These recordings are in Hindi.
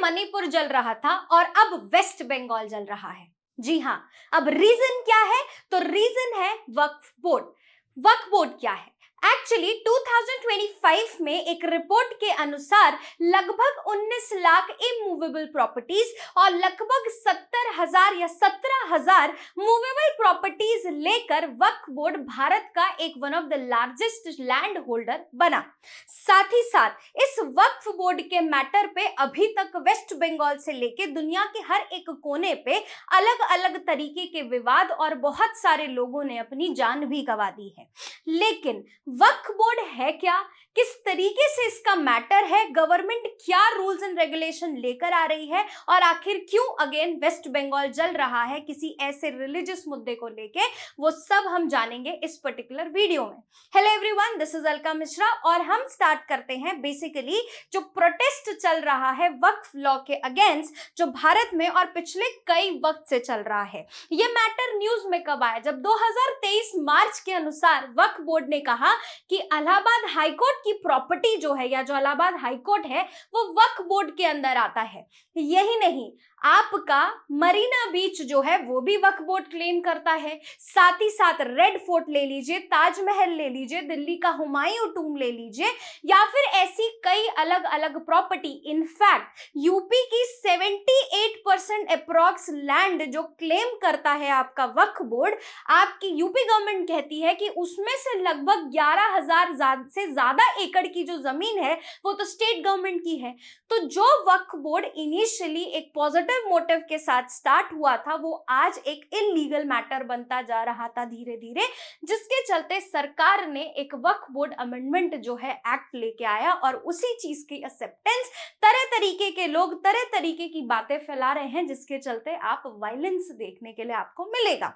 मणिपुर जल रहा था और अब वेस्ट बंगाल जल रहा है। जी हाँ, अब रीजन क्या है? तो रीजन है वक्फ बोर्ड। वक्फ बोर्ड क्या है? एक्चुअली 2025 में एक रिपोर्ट के अनुसार लगभग 19 लाख इमूवेबल प्रॉपर्टीज और लगभग 70,000 या 17,000 मूवेबल प्रॉपर्टीज लेकर वक्फ बोर्ड भारत का एक one of the largest land holder बना। साथ ही साथ इस वक्फ बोर्ड के मैटर पे अभी तक वेस्ट बंगाल से लेके दुनिया के हर एक कोने पे अलग अलग तरीके के विवाद और बहुत सारे लोगों ने अपनी जान भी गंवा दी है। लेकिन वक्फ बोर्ड है क्या, किस तरीके से इसका मैटर है, गवर्नमेंट क्या रूल्स एंड रेगुलेशन लेकर आ रही है और आखिर क्यों अगेन वेस्ट बंगाल जल रहा है किसी ऐसे रिलीजियस मुद्दे को लेके, वो सब हम जानेंगे इस पर्टिकुलर वीडियो में। Hello everyone, this is Alka Mishra और हम स्टार्ट करते हैं बेसिकली जो प्रोटेस्ट चल रहा है वक्फ लॉ के अगेंस्ट, जो भारत में और पिछले कई वक्त से चल रहा है। ये मैटर न्यूज में कब आया? जब 2023 मार्च के अनुसार वक्फ बोर्ड ने कहा कि इलाहाबाद हाईकोर्ट की प्रॉपर्टी जो है या जो इलाहाबाद हाईकोर्ट है वो वक्फ बोर्ड के अंदर आता है। यही नहीं, आपका मरीना बीच जो है वो भी वक्फ बोर्ड क्लेम करता है। साथ ही साथ रेड फोर्ट ले लीजिए, ताजमहल ले लीजिए, दिल्ली का हुमायूं टूम ले लीजिए या फिर ऐसी कई अलग अलग प्रॉपर्टी। इनफैक्ट यूपी की 78% अप्रॉक्स लैंड जो क्लेम करता है आपका वक्फ बोर्ड, आपकी यूपी गवर्नमेंट कहती है कि उसमें से लगभग 11,000 से ज्यादा एकड़ की जो जमीन है वो तो स्टेट गवर्नमेंट की है। तो जो वक्फ बोर्ड इनिशियली एक पॉजिटिव मोटिव के साथ स्टार्ट हुआ था वो आज एक इलीगल मैटर बनता जा रहा था धीरे धीरे, जिसके चलते सरकार ने एक वक्फ बोर्ड अमेंडमेंट जो है एक्ट लेके आया और उसी चीज की एक्सेप्टेंस तरह तरीके के लोग तरह तरीके की बातें फैला रहे हैं, जिसके चलते आप वायलेंस देखने के लिए आपको मिलेगा।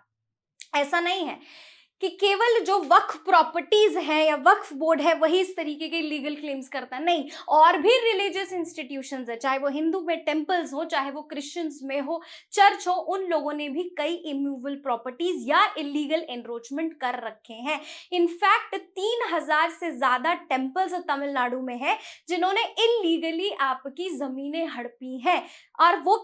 ऐसा नहीं है कि केवल जो वक्फ प्रॉपर्टीज है या वक्फ बोर्ड है वही इस तरीके के लीगल क्लेम्स करता है, नहीं, और भी रिलीजियस इंस्टीट्यूशंस है, चाहे वो हिंदू में टेम्पल्स हो, चाहे वो क्रिश्चियंस में हो, चर्च हो, उन लोगों ने भी कई इमूवेबल प्रॉपर्टीज या इलीगल एनरोचमेंट कर रखे हैं। इनफैक्ट 3,000 से ज्यादा टेम्पल्स तमिलनाडु में है जिन्होंने इलीगली आपकी जमीनें हड़पी हैं। और वो भी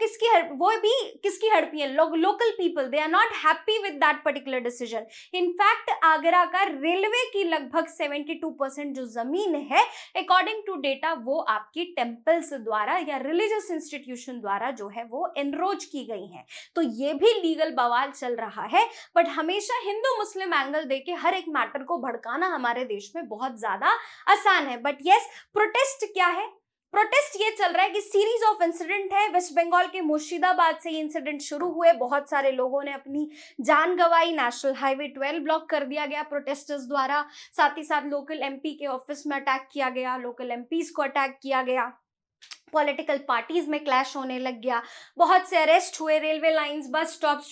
किसकी हड़पी है? Local people, they are not happy with that particular decision. In fact Agra का रेलवे की लगभग 72% जो जमीन है अकॉर्डिंग टू डेटा वो आपकी टेम्पल्स द्वारा या रिलीजियस इंस्टीट्यूशन द्वारा जो है वो एनरोच की गई है। तो ये भी लीगल बवाल चल रहा है। बट हमेशा हिंदू मुस्लिम एंगल देके हर एक मैटर को भड़काना हमारे देश में बहुत ज्यादा आसान है। बट यस, प्रोटेस्ट क्या है? प्रोटेस्ट ये चल रहा है कि सीरीज ऑफ इंसिडेंट है। वेस्ट बंगाल के मुर्शिदाबाद से ये इंसिडेंट शुरू हुए, बहुत सारे लोगों ने अपनी जान गंवाई, नेशनल हाईवे 12 ब्लॉक कर दिया गया प्रोटेस्टर्स द्वारा। साथ ही साथ लोकल एमपी के ऑफिस में अटैक किया गया, लोकल एमपीज को अटैक किया गया, पॉलिटिकल पार्टीज में क्लैश होने लग गया, बहुत से अरेस्ट हुए, रेलवे लाइंस, बस स्टॉप्स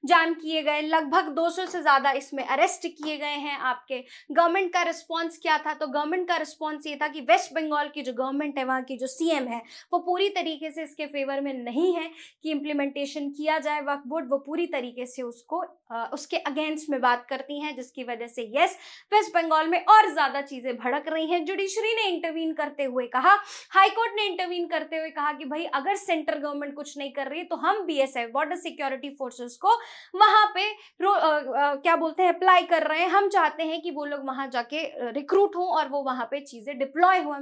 जाम किए गए, लगभग 200 से ज्यादा इसमें अरेस्ट किए गए हैं। आपके गवर्नमेंट का रिस्पांस क्या था? तो गवर्नमेंट का रिस्पांस ये था कि वेस्ट बंगाल की जो गवर्नमेंट है, वहाँ की जो सीएम है, वो पूरी तरीके से इसके फेवर में नहीं है कि इम्प्लीमेंटेशन किया जाए वक्फ बोर्ड। वो पूरी तरीके से उसके अगेंस्ट में बात करती हैं, जिसकी वजह से यस, वेस्ट बंगाल में और ज्यादा चीजें भड़क रही हैं। जुडिशरी ने इंटरवीन करते हुए कहा, हाईकोर्ट ने इंटरवीन करते हुए कहा कि भाई अगर सेंट्रल गवर्नमेंट कुछ नहीं कर रही है तो हम बीएसएफ, बॉर्डर सिक्योरिटी फोर्सेस को वहां पे क्या बोलते हैं, अप्लाई कर रहे हैं। हम चाहते हैं कि वो लोग वहां जाके रिक्रूट हो और वो वहां पे चीजें डिप्लॉय हो,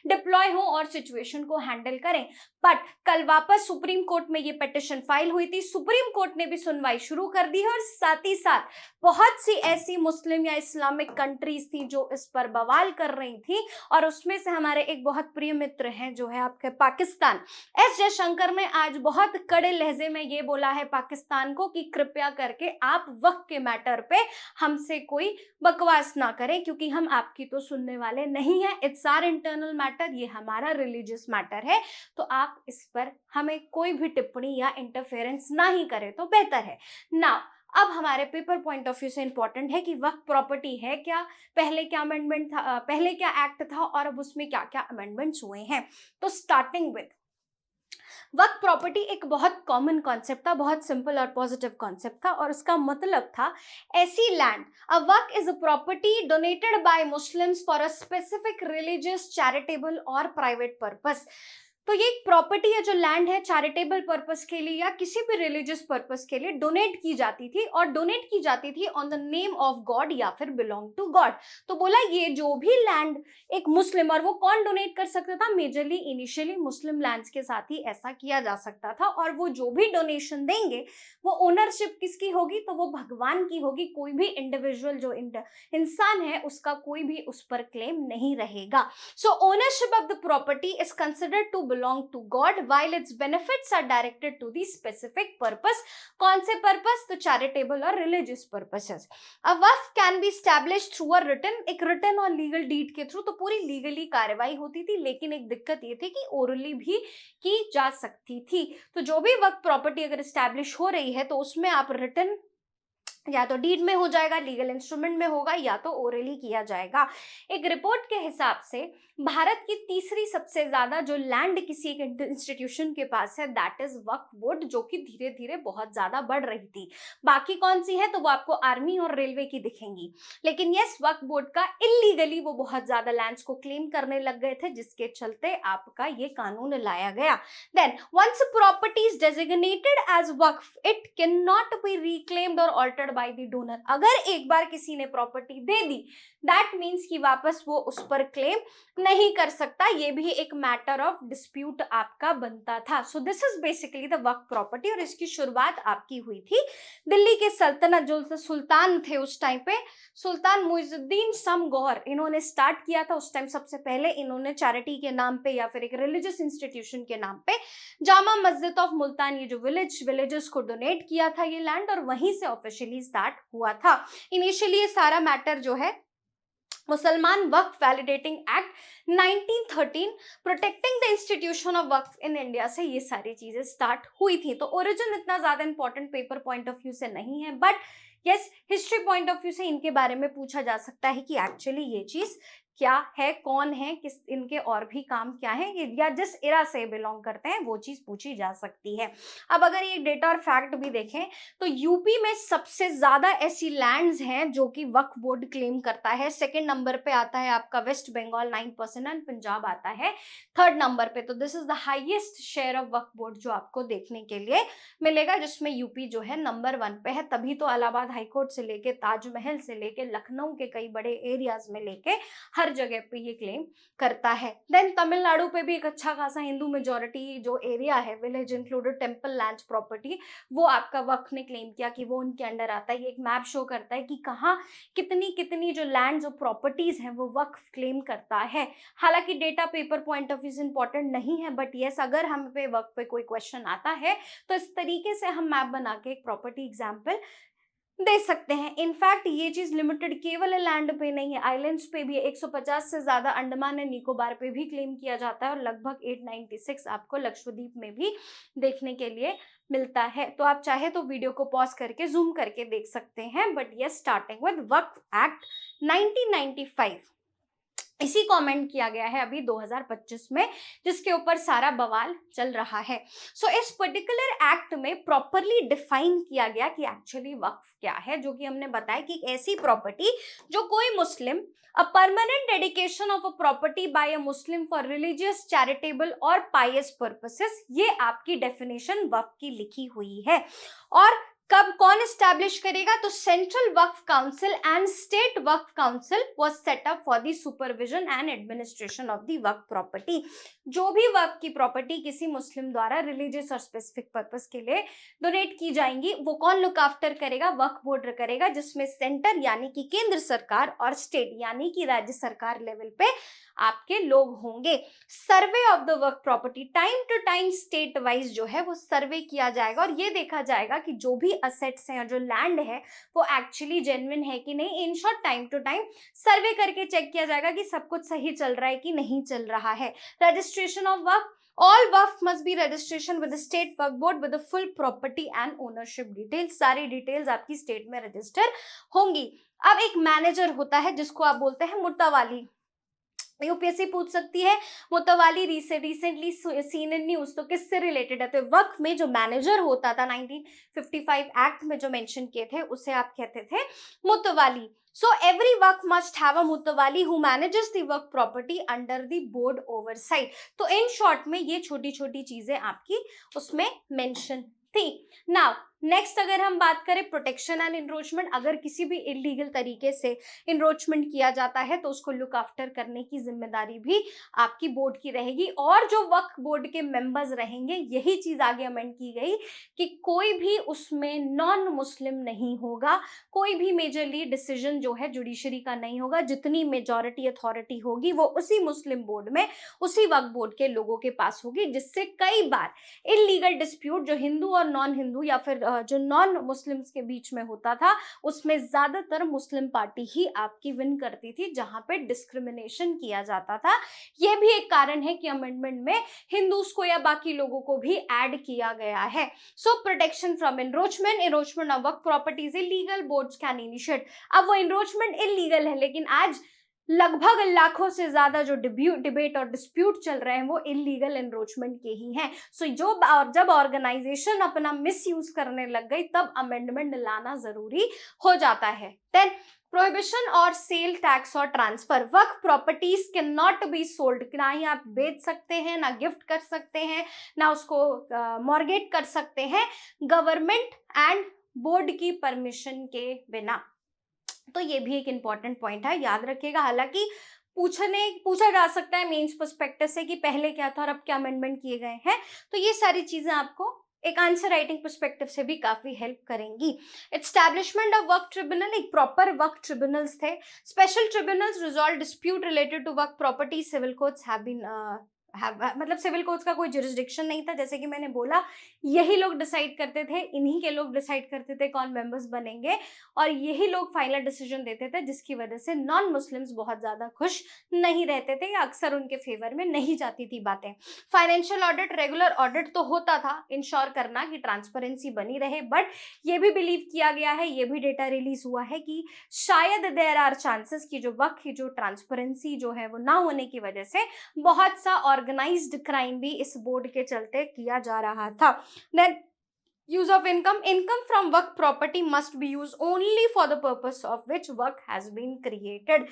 डिप्लॉय हो और सिचुएशन को हैंडल करें। बट कल वापस सुप्रीम कोर्ट में ये पिटिशन फाइल हुई थी, सुप्रीम कोर्ट ने भी सुनवाई शुरू कर दी है और साथ ही साथ बहुत सी ऐसी मुस्लिम या इस्लामिक कंट्रीज थी जो इस पर बवाल कर रही थी, और उसमें से हमारे एक बहुत प्रिय मित्र हैं जो है आपके पाकिस्तान। एस जयशंकर ने आज बहुत कड़े लहजे में ये बोला है पाकिस्तान को कि कृपया करके आप वक्फ के मैटर पे हमसे कोई बकवास ना करें, क्योंकि हम आपकी तो सुनने वाले नहीं है। इट्स आवर इंटरनल मैटर, ये हमारा रिलीजियस मैटर है, तो आप इस पर हमें कोई भी टिप्पणी या इंटरफेरेंस ना ही करें तो बेहतर है ना। अब हमारे पेपर पॉइंट ऑफ व्यू से इंपॉर्टेंट है कि वक्फ प्रॉपर्टी है क्या, पहले क्या अमेंडमेंट था, पहले क्या एक्ट था और अब उसमें क्या क्या अमेंडमेंट्स हुए हैं। तो स्टार्टिंग विद वक्फ प्रॉपर्टी एक बहुत कॉमन कॉन्सेप्ट था, बहुत सिंपल और पॉजिटिव कॉन्सेप्ट था, और उसका मतलब था ऐसी land, a Waqf is a property donated bye Muslims for a specific religious, charitable और प्राइवेट पर्पस। तो ये एक प्रॉपर्टी है जो लैंड है चैरिटेबल पर्पस के लिए या किसी भी रिलीजियस पर्पस के लिए डोनेट की जाती थी, और डोनेट की जाती थी on the name of God या फिर बिलोंग टू गॉड। तो बोला ये जो भी लैंड एक मुस्लिम, और वो कौन डोनेट कर सकता था, मेजरली इनिशियली मुस्लिम लैंड्स के साथ ही ऐसा किया जा सकता था, और वो जो भी डोनेशन देंगे वो ओनरशिप किसकी होगी, तो वो भगवान की होगी। कोई भी इंडिविजुअल जो इंसान है उसका कोई भी उस पर क्लेम नहीं रहेगा। So ownership of the property is considered to belong to God while its benefits are directed to the specific purpose। कौन से पर्पस, तो चैरिटेबल और religious purposes. A Waqf can be established through a written, एक रिटन और लीगल डीड के थ्रू, तो पूरी लीगली कार्रवाई होती थी, लेकिन एक दिक्कत ये थी कि ओरली भी की जा सकती थी। तो जो भी वक्फ प्रॉपर्टी अगर स्टैब्लिश हो रही है तो उसमें आप रिटन या तो डीड में हो जाएगा, लीगल इंस्ट्रूमेंट में होगा, या तो ओरली किया जाएगा। एक रिपोर्ट के हिसाब से भारत की तीसरी सबसे ज्यादा जो लैंड किसी एक इंस्टीट्यूशन के पास है दैट इज वक्फ बोर्ड, जो कि धीरे धीरे बहुत ज्यादा बढ़ रही थी। बाकी कौन सी है, तो वो आपको आर्मी और रेलवे की दिखेंगी, लेकिन यस वक्फ बोर्ड का इलीगली वो बहुत ज्यादा लैंड्स को क्लेम करने लग गए थे, जिसके चलते आपका ये कानून लाया गया। Then once property is designated as waqf it can not be reclaimed और ऑल्टर्ड बाय द डोनर। अगर एक बार किसी ने प्रॉपर्टी दे दी दैट मीन्स कि वापस वो उस पर क्लेम नहीं कर सकता, ये भी एक मैटर ऑफ डिस्प्यूट आपका बनता था। So this is basically the waqf property, और इसकी शुरुआत आपकी हुई थी दिल्ली के सल्तनत जो सुल्तान थे उस टाइम पे, सुल्तान मुइजुद्दीन समगौर, इन्होंने स्टार्ट किया था उस टाइम। सबसे पहले इन्होंने चैरिटी के नाम पे या फिर एक रिलीजियस इंस्टीट्यूशन के नाम पे जामा मस्जिद ऑफ मुल्तान, ये जो विलेजेस को डोनेट किया था ये लैंड, और वहीं से ऑफिशियली स्टार्ट हुआ था। इनिशियली ये सारा मैटर जो है मुसलमान waqf validating act 1913 protecting the institution of waqf in India से ये सारी चीजें स्टार्ट हुई थी। तो ओरिजिन इतना ज्यादा important paper point of view से नहीं है, but yes history point of view से इनके बारे में पूछा जा सकता है कि एक्चुअली ये चीज क्या है, कौन है, किस इनके और भी काम क्या है, या जिस एरा से बिलोंग करते हैं वो चीज पूछी जा सकती है। अब अगर ये डेटा और फैक्ट भी देखें तो यूपी में सबसे ज्यादा ऐसी लैंड्स हैं जो कि वक्फ बोर्ड क्लेम करता है। सेकंड नंबर पे आता है आपका वेस्ट बंगाल 9% एंड पंजाब आता है थर्ड नंबर पे। तो this is the highest share of Waqf board जो आपको देखने के लिए मिलेगा, जिसमें यूपी जो है नंबर 1 पे है। तभी तो इलाहाबाद हाईकोर्ट से लेके ताजमहल से लेके लखनऊ के कई बड़े एरियाज में लेके हर जगह पे ये क्लेम करता है। देन तमिलनाडु पे भी एक अच्छा खासा हिंदू मेजोरिटी जो एरिया है, village included temple land property, वो आपका वक्फ ने क्लेम किया कि वो उनके अंडर आता है। ये एक मैप शो करता है कि कहाँ कितनी कितनी जो लैंड जो प्रॉपर्टीज हैं वो वक्फ क्लेम करता है। हालांकि data paper point of view से इंपॉर्टेंट नहीं है, बट यस अगर हम पे वक्फ पे कोई क्वेश्चन आता है तो इस तरीके से हम मैप बना के एक प्रॉपर्टी एग्जाम्पल दे सकते हैं। इनफैक्ट ये चीज लिमिटेड केवल लैंड पे नहीं है, आइलैंड्स पे भी है। 150 से ज्यादा अंडमान एंड निकोबार पे भी क्लेम किया जाता है, और लगभग 896 आपको लक्षद्वीप में भी देखने के लिए मिलता है। तो आप चाहे तो वीडियो को पॉज करके जूम करके देख सकते हैं। बट ये स्टार्टिंग विद वक्फ एक्ट 1995 इसी कमेंट किया गया है अभी 2025 में, जिसके ऊपर सारा बवाल चल रहा है। सो इस पर्टिकुलर एक्ट में प्रॉपरली डिफाइन किया गया कि एक्चुअली वक्फ क्या है, जो कि हमने बताया कि एक ऐसी प्रॉपर्टी जो कोई Muslim a permanent dedication of a property by a Muslim for religious charitable और पायस पर्पसेस, ये आपकी डेफिनेशन वक्फ की लिखी हुई है। और कब कौन एस्टैब्लिश करेगा, तो central Waqf council and state Waqf council was set up for the supervision and administration of the waqf property. जो भी वक्फ की प्रॉपर्टी किसी मुस्लिम द्वारा रिलीजियस और स्पेसिफिक पर्पस के लिए डोनेट की जाएंगी, वो कौन लुक आफ्टर करेगा, वक्फ बोर्ड करेगा, जिसमें सेंटर यानी कि केंद्र सरकार और स्टेट यानी कि राज्य सरकार लेवल पे आपके लोग होंगे। Survey of the waqf property time to time state wise जो है वो सर्वे किया जाएगा, और ये देखा जाएगा कि जो भी असेट्स हैं और जो लैंड है वो एक्चुअली जेन्युइन है कि नहीं। In short time to time survey करके चेक किया जाएगा कि सब कुछ सही चल रहा है कि नहीं चल रहा है। Registration of Waqf, all Waqf must be registration with the state Waqf board with the full property and ownership details। सारी डिटेल्स आपकी स्टेट में रजिस्टर होंगी। अब एक मैनेजर होता है जिसको आप बोलते हैं मुतवाली, यूपीएससी पूछ सकती है मुतवाली रिसेंटली सीन इन न्यूज, तो किससे रिलेटेड है? तो वक्फ में जो मैनेजर होता था 1955 एक्ट में जो मेंशन किए थे उसे आप कहते थे मुतवाली। So every waqf must have a mutawalli who manages the waqf property under the board oversight. तो इन शॉर्ट में ये छोटी छोटी चीजें आपकी उसमें मेंशन थी। नाउ नेक्स्ट अगर हम बात करें प्रोटेक्शन एंड इनरोचमेंट, अगर किसी भी इलीगल तरीके से इनरोचमेंट किया जाता है तो उसको लुक आफ्टर करने की जिम्मेदारी भी आपकी बोर्ड की रहेगी, और जो वक्फ बोर्ड के मेंबर्स रहेंगे, यही चीज आगे अमेंड की गई कि कोई भी उसमें नॉन मुस्लिम नहीं होगा, कोई भी मेजरली डिसीजन जो है जुडिशरी का नहीं होगा, जितनी मेजॉरिटी अथॉरिटी होगी वो उसी मुस्लिम बोर्ड में, उसी वक्फ बोर्ड के लोगों के पास होगी, जिससे कई बार इलीगल डिस्प्यूट जो हिंदू और नॉन हिंदू या फिर जो नॉन मुस्लिम्स के बीच में होता था उसमें ज्यादातर मुस्लिम पार्टी ही आपकी विन करती थी, जहां पे डिस्क्रिमिनेशन किया जाता था। यह भी एक कारण है कि अमेंडमेंट में हिंदूज को या बाकी लोगों को भी ऐड किया गया है। So protection from encroachment of waqf properties illegal boards can initiate. अब वो इनरोचमेंट इलीगल है, लेकिन आज लगभग लाखों से ज्यादा जो डिबेट और डिस्प्यूट चल रहे हैं वो इलीगल एनरोचमेंट के ही हैं। सो जब ऑर्गेनाइजेशन अपना मिसयूज करने लग गई तब अमेंडमेंट लाना जरूरी हो जाता है। देन प्रोहिबिशन और सेल टैक्स और transfer. Waqf properties can not be sold, ना ही आप बेच सकते हैं, ना गिफ्ट कर सकते हैं, ना उसको मॉर्गेट कर सकते हैं गवर्नमेंट एंड बोर्ड की परमिशन के बिना। तो ये भी एक इंपॉर्टेंट पॉइंट है, याद रखिएगा। हालांकि पूछा जा सकता है मेंस पर्सपेक्टिव से कि पहले क्या था और अब क्या अमेंडमेंट किए गए हैं, तो ये सारी चीजें आपको एक आंसर राइटिंग पर्सपेक्टिव से भी काफी हेल्प करेंगी। एस्टैब्लिशमेंट ऑफ वक्फ ट्रिब्यूनल, एक प्रॉपर वक्फ ट्रिब्यूनल्स थे। Special tribunals resolve dispute related to waqf property. Civil courts have been मतलब सिविल कोर्ट्स का कोई जुरिस्डिक्शन नहीं था, जैसे कि मैंने बोला यही लोग डिसाइड करते थे, इन्हीं के लोग डिसाइड करते थे कौन मेंबर्स बनेंगे, और यही लोग फाइनल डिसीजन देते थे, जिसकी वजह से नॉन मुस्लिम्स बहुत ज्यादा खुश नहीं रहते थे या अक्सर उनके फेवर में नहीं जाती थी बातें। फाइनेंशियल ऑडिट, रेगुलर ऑडिट तो होता था, इंश्योर करना कि ट्रांसपेरेंसी बनी रहे, बट ये भी बिलीव किया गया है, ये भी डेटा रिलीज हुआ है कि शायद देयर आर चांसेस कि जो वक्त की जो ट्रांसपेरेंसी जो है वो ना होने की वजह से बहुत सा ऑर्गेनाइज्ड क्राइम भी इस बोर्ड के चलते किया जा रहा था। Then use of income from work property must be used only for the purpose of which work has been created।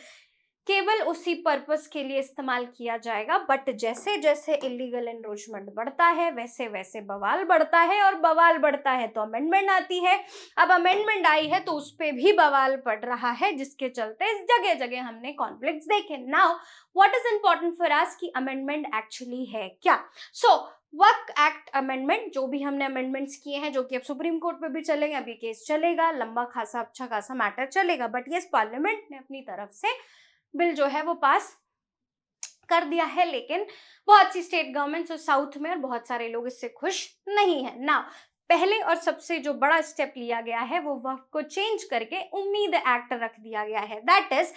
केवल उसी पर्पस के लिए इस्तेमाल किया जाएगा, बट जैसे जैसे इलीगल एनरोचमेंट बढ़ता है वैसे वैसे बवाल बढ़ता है, और बवाल बढ़ता है तो अमेंडमेंट आती है। अब अमेंडमेंट आई है तो उस पर भी बवाल पड़ रहा है, जिसके चलते जगह जगह हमने कॉन्फ्लिक्ट्स देखे। Now what is important for us कि अमेंडमेंट एक्चुअली है क्या। सो वक्फ एक्ट अमेंडमेंट, जो भी हमने अमेंडमेंट्स किए हैं, जो कि अब सुप्रीम कोर्ट पे भी चलेंगे, अभी केस चलेगा, लंबा खासा अच्छा खासा मैटर चलेगा, बट यस पार्लियामेंट ने अपनी तरफ से बिल जो है वो पास कर दिया है, लेकिन बहुत सी स्टेट गवर्नमेंट्स और साउथ में और बहुत सारे लोग इससे खुश नहीं है ना। पहले और सबसे जो बड़ा स्टेप लिया गया है वो वक्फ को चेंज करके उम्मीद एक्ट रख दिया गया है, that is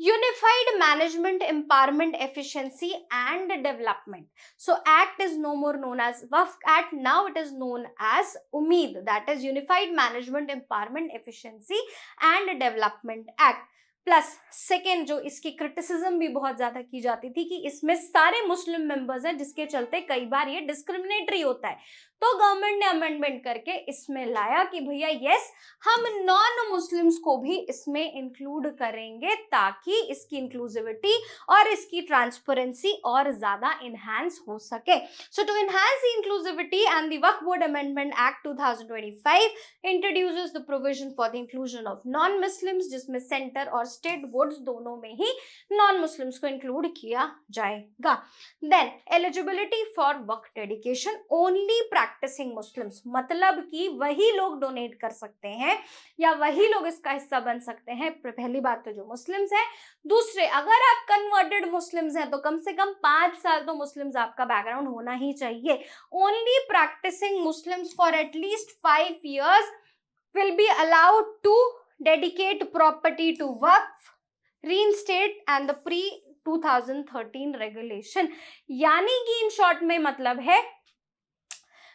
Unified Management Empowerment Efficiency and Development. So act is no more known as Waqf Act, now it is known as UMEED, that is Unified Management Empowerment Efficiency and Development Act। Plus second जो इसकी क्रिटिसिज्म भी बहुत ज्यादा की जाती थी कि इसमें सारे मुस्लिम मेंबर्स हैं, जिसके चलते कई बार ये डिस्क्रिमिनेटरी होता है, तो गवर्नमेंट ने अमेंडमेंट करके इसमें लाया कि भैया यस हम नॉन मुस्लिम्स को भी इसमें इंक्लूड करेंगे, ताकि इसकी इंक्लूसिविटी और इसकी ट्रांसपेरेंसी और ज्यादा इनहैंस हो सके। So to enhance the inclusivity and the waqf board amendment act 2025 introduces the provision for the inclusion of non Muslims, जिसमें सेंटर और स्टेट बोर्ड्स दोनों में ही नॉन मुस्लिम्स को इंक्लूड किया जाएगा। Then eligibility for waqf dedication, only practising Muslims, मतलब कि वही लोग डोनेट कर सकते हैं या वही लोग इसका हिस्सा बन सकते हैं। पहली बात तो जो मुस्लिम्स हैं, दूसरे अगर आप कन्वर्टेड मुस्लिम्स हैं तो कम से कम 5 साल तो मुस्लिम्स आपका बैकग्राउंड होना ही चाहिए। Only practising Muslims for at least 5 years will be allowed to dedicate property to waqf, reinstate and the pre-2013 regulation। यानी कि इन शॉर्ट में मतलब है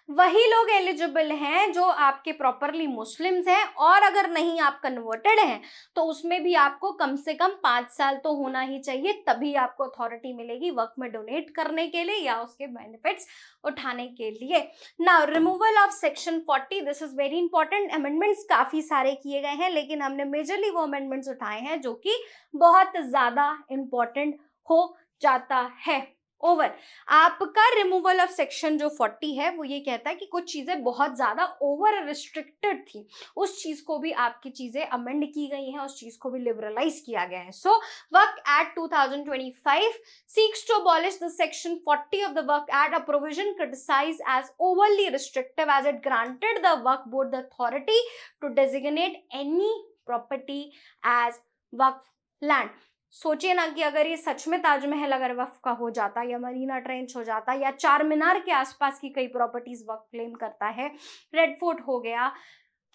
वही लोग एलिजिबल हैं जो आपके प्रॉपरली मुस्लिम्स हैं, और अगर नहीं आप कन्वर्टेड हैं तो उसमें भी आपको कम से कम 5 साल तो होना ही चाहिए, तभी आपको अथॉरिटी मिलेगी वक्त में डोनेट करने के लिए या उसके बेनिफिट्स उठाने के लिए। Now removal of section 40, this is very important. Amendments काफी सारे किए गए हैं, लेकिन हमने मेजरली वो अमेंडमेंट्स उठाए हैं जो कि बहुत ज्यादा इंपॉर्टेंट हो जाता है। ओवर आपका रिमूवल ऑफ सेक्शन जो 40 है वो ये कहता है कि कुछ चीजें बहुत ज्यादा ओवर रिस्ट्रिक्टेड थी, उस चीज को भी आपकी चीजें अमेंड की गई हैं, उस चीज को भी लिबरलाइज किया गया है। So work act 2025 seeks to abolish the section 40 of the work act, a provision criticized as overly restrictive as it granted the work board the authority to designate any property as Waqf land. सोचिए ना कि अगर ये सच में ताजमहल अगर वक्फ का हो जाता, या मरीना ट्रेंच हो जाता, या चार मीनार के आसपास की कई प्रॉपर्टीज वक्फ क्लेम करता है, रेड फोर्ट हो गया,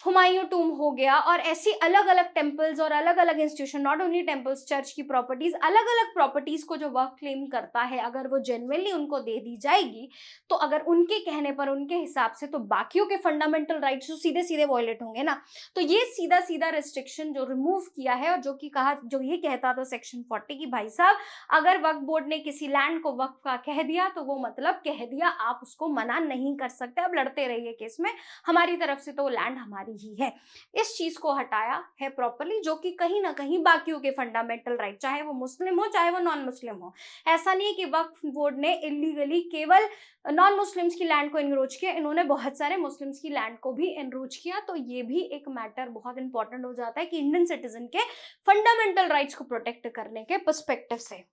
हुमायूं टूम हो गया, और ऐसी अलग अलग टेम्पल्स और अलग अलग institution, not only temples, church की प्रॉपर्टीज, अलग अलग प्रॉपर्टीज को जो वर्क क्लेम करता है, अगर वो जेन्युइनली उनको दे दी जाएगी तो अगर उनके कहने पर, उनके हिसाब से, तो बाकियों के फंडामेंटल राइट्स तो सीधे सीधे वॉयलेट होंगे ना। तो ये सीधा सीधा रिस्ट्रिक्शन जो रिमूव किया है, और जो कि कहा, जो ये कहता था सेक्शन 40 की भाई साहब अगर वक्फ बोर्ड ने किसी लैंड को वक्फ का कह दिया तो वो मतलब कह दिया, आप उसको मना नहीं कर सकते, अब लड़ते रहिए केस में, हमारी तरफ से तो लैंड हमारी ही है। इस चीज को हटाया है प्रॉपर्ली, जो कि कहीं ना कहीं बाकियों के फंडामेंटल राइट, चाहे वो मुस्लिम हो चाहे वो नॉन मुस्लिम हो, ऐसा नहीं है कि वक्फ बोर्ड ने इलीगली केवल नॉन मुस्लिम्स की लैंड को एनरोच किया, इन्होंने बहुत सारे मुस्लिम्स की लैंड को भी एनरोच किया। तो ये भी एक मैटर बहुत इंपॉर्टेंट हो जाता है कि इंडियन सिटीजन के फंडामेंटल राइट्स को प्रोटेक्ट करने के पर्सपेक्टिव से।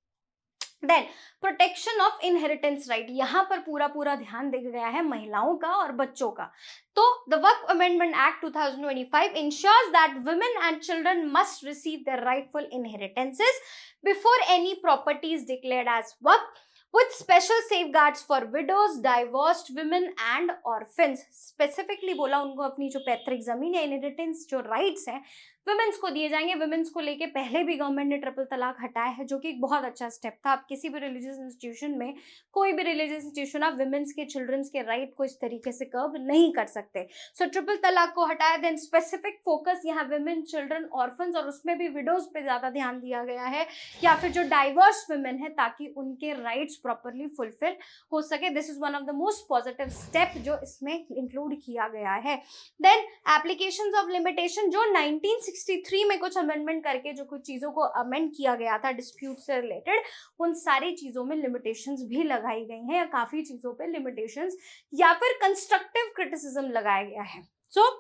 Then protection of inheritance right, यहाँ पर पूरा पूरा ध्यान दिया गया है महिलाओं का और बच्चों का। तो the waqf amendment act 2025 ensures that women and children must receive their rightful inheritances before any property is declared as Waqf, with special safeguards for widows, divorced women and orphans। Specifically बोला उनको अपनी जो पैतृक जमीन या इनहेरिटेंस जो राइट्स हैं वुमेन्स को दिए जाएंगे। वुमेन्स को लेके पहले भी गवर्नमेंट ने ट्रिपल तलाक हटाया है, जो कि एक बहुत अच्छा स्टेप था। आप किसी भी रिलीजियस इंस्टीट्यूशन में, कोई भी रिलीजियस इंस्टीट्यूशन, आप वुमेन्स के, चिल्ड्रंस के राइट को इस तरीके से कर्व नहीं कर सकते। सो ट्रिपल तलाक को हटाया। देन स्पेसिफिक फोकस यहाँ वुमेन, चिल्ड्रन, ऑर्फन्स, और उसमें भी विडोज पे ज्यादा ध्यान दिया गया है, या फिर जो डाइवर्स वुमेन है, ताकि उनके राइट्स प्रॉपरली फुलफिल हो सके। This is one of the most positive step जो इसमें इंक्लूड किया गया है। देन एप्लीकेशंस ऑफ लिमिटेशन, जो 1963 में कुछ अमेंडमेंट करके जो कुछ चीजों को अमेंड किया गया था डिस्प्यूट से रिलेटेड, उन सारी चीजों में लिमिटेशंस भी लगाई गई हैं, या काफी चीजों पे लिमिटेशंस या फिर कंस्ट्रक्टिव क्रिटिसिज्म लगाया गया है। सो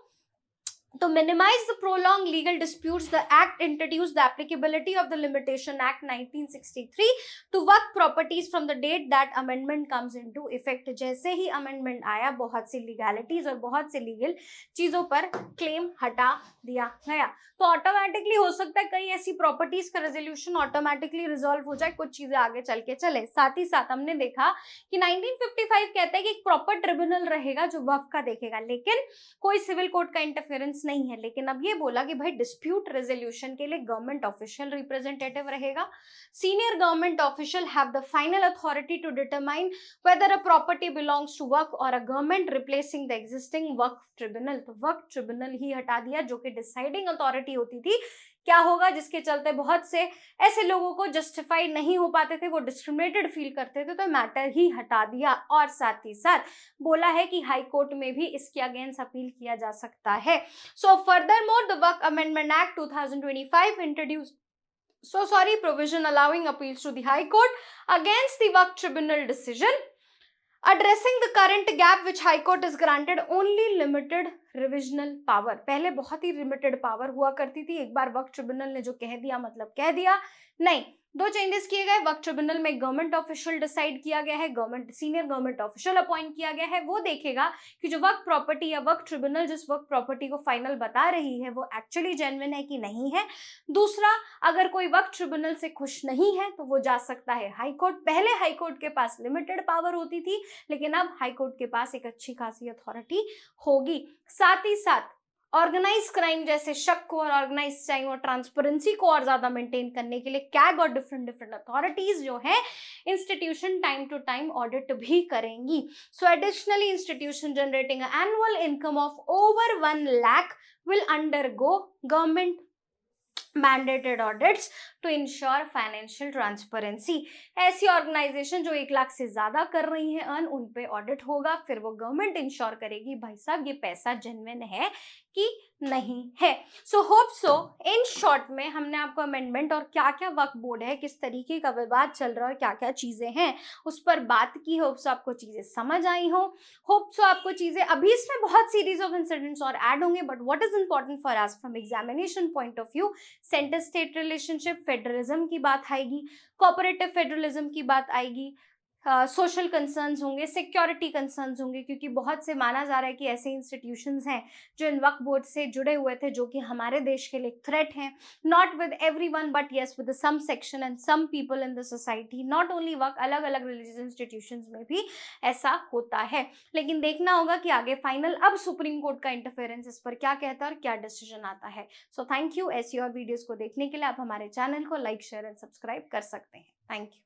to minimize the prolonged legal disputes, the act introduced the applicability of the Limitation Act 1963 to work properties from the date that amendment comes into effect। जैसे ही amendment आया, बहुत सी legalities और बहुत से legal चीजों पर claim हटा दिया गया। तो ऑटोमेटिकली हो सकता है कई ऐसी प्रॉपर्टीज का रेजोल्यूशन ऑटोमेटिकली रिजॉल्व हो जाए, कुछ चीजें आगे चल के चले। साथ ही साथ हमने देखा कि 1955 कहता है कि एक प्रॉपर ट्रिब्यूनल रहेगा जो वक्फ का देखेगा, लेकिन कोई सिविल कोर्ट का इंटरफेरेंस नहीं है। लेकिन अब ये बोला कि भाई डिस्प्यूट रेजोल्यूशन के लिए गवर्नमेंट ऑफिशियल रिप्रेजेंटेटिव रहेगा। Senior government official have the final authority to determine whether a property belongs to waqf और a government, replacing the existing waqf tribunal. तो वक्फ ट्रिब्यूनल ही हटा दिया, जो कि डिसाइडिंग अथॉरिटी होती थी। क्या होगा, जिसके चलते बहुत से ऐसे लोगों को जस्टिफाई नहीं हो पाते थे, वो डिस्क्रिमिनेटेड फील करते थे, तो मैटर ही हटा दिया। और साथ ही साथ बोला है कि हाई कोर्ट में भी इसके अगेंस्ट अपील किया जा सकता है। So furthermore the waqf amendment act 2025 introduced provision allowing appeals to the High Court against the Waqf Tribunal decision, addressing the current gap which High Court is granted only limited revisional power. पहले बहुत ही लिमिटेड पावर हुआ करती थी, एक बार वक्फ ट्रिब्यूनल ने जो कह दिया मतलब कह दिया। नहीं, दो चेंजेस किए गए। वक्फ ट्रिब्यूनल में गवर्नमेंट ऑफिशियल डिसाइड किया गया है, government senior government official appoint किया गया है। वो देखेगा कि जो वक्फ प्रॉपर्टी या वक्फ ट्रिब्यूनल जिस वक्फ प्रॉपर्टी को फाइनल बता रही है वो एक्चुअली जेन्युइन है कि नहीं है। दूसरा, अगर कोई वक्फ ट्रिब्यूनल से खुश नहीं है तो वो जा सकता है हाई कोर्ट। पहले हाई कोर्ट के पास लिमिटेड पावर होती थी, लेकिन अब हाई कोर्ट के पास एक अच्छी खासी अथॉरिटी होगी। साथ ही साथ ऑर्गेनाइज क्राइम जैसे शक को और ऑर्गेनाइज क्राइम और ट्रांसपेरेंसी को और ज्यादा मेंटेन करने के लिए कैग और डिफरेंट डिफरेंट अथॉरिटीज जो है institution time to time audit भी करेंगी. So additionally institution generating annual income of over 1 lakh will undergo government mandated audits to ensure financial transparency. ऐसी ऑर्गेनाइजेशन जो 1 लाख से ज्यादा कर रही है अर्न, उन पे ऑडिट होगा, फिर वो गवर्नमेंट इंश्योर करेगी भाई साहब ये पैसा जेन्युइन है कि नहीं है. So hope so in short में हमने आपको अमेंडमेंट और क्या क्या वक्फ बोर्ड है, किस तरीके का विवाद चल रहा है और क्या क्या चीजें हैं उस पर बात की. होप सो आपको चीजें समझ आई हो. होप सो आपको चीजें, अभी इसमें बहुत सीरीज ऑफ इंसिडेंट्स और ऐड होंगे, but what is important for us from examination point of view, centre state relationship, federalism की बात आएगी, कोऑपरेटिव फेडरलिज्म की बात आएगी, सोशल कंसर्न्स होंगे, सिक्योरिटी कंसर्न्स होंगे, क्योंकि बहुत से माना जा रहा है कि ऐसे इंस्टीट्यूशंस हैं जो इन वक्फ बोर्ड से जुड़े हुए थे जो कि हमारे देश के लिए थ्रेट हैं. Not with everyone but yes with some section and some people in the society. Not only waqf, अलग अलग रिलीजियस इंस्टीट्यूशंस में भी ऐसा होता है. लेकिन देखना होगा कि आगे फाइनल अब सुप्रीम कोर्ट का इंटरफेरेंस इस पर क्या कहता है और क्या डिसीजन आता है. So thank you. ऐसी और वीडियोस को देखने के लिए आप हमारे चैनल को लाइक, शेयर एंड सब्सक्राइब कर सकते हैं. Thank you.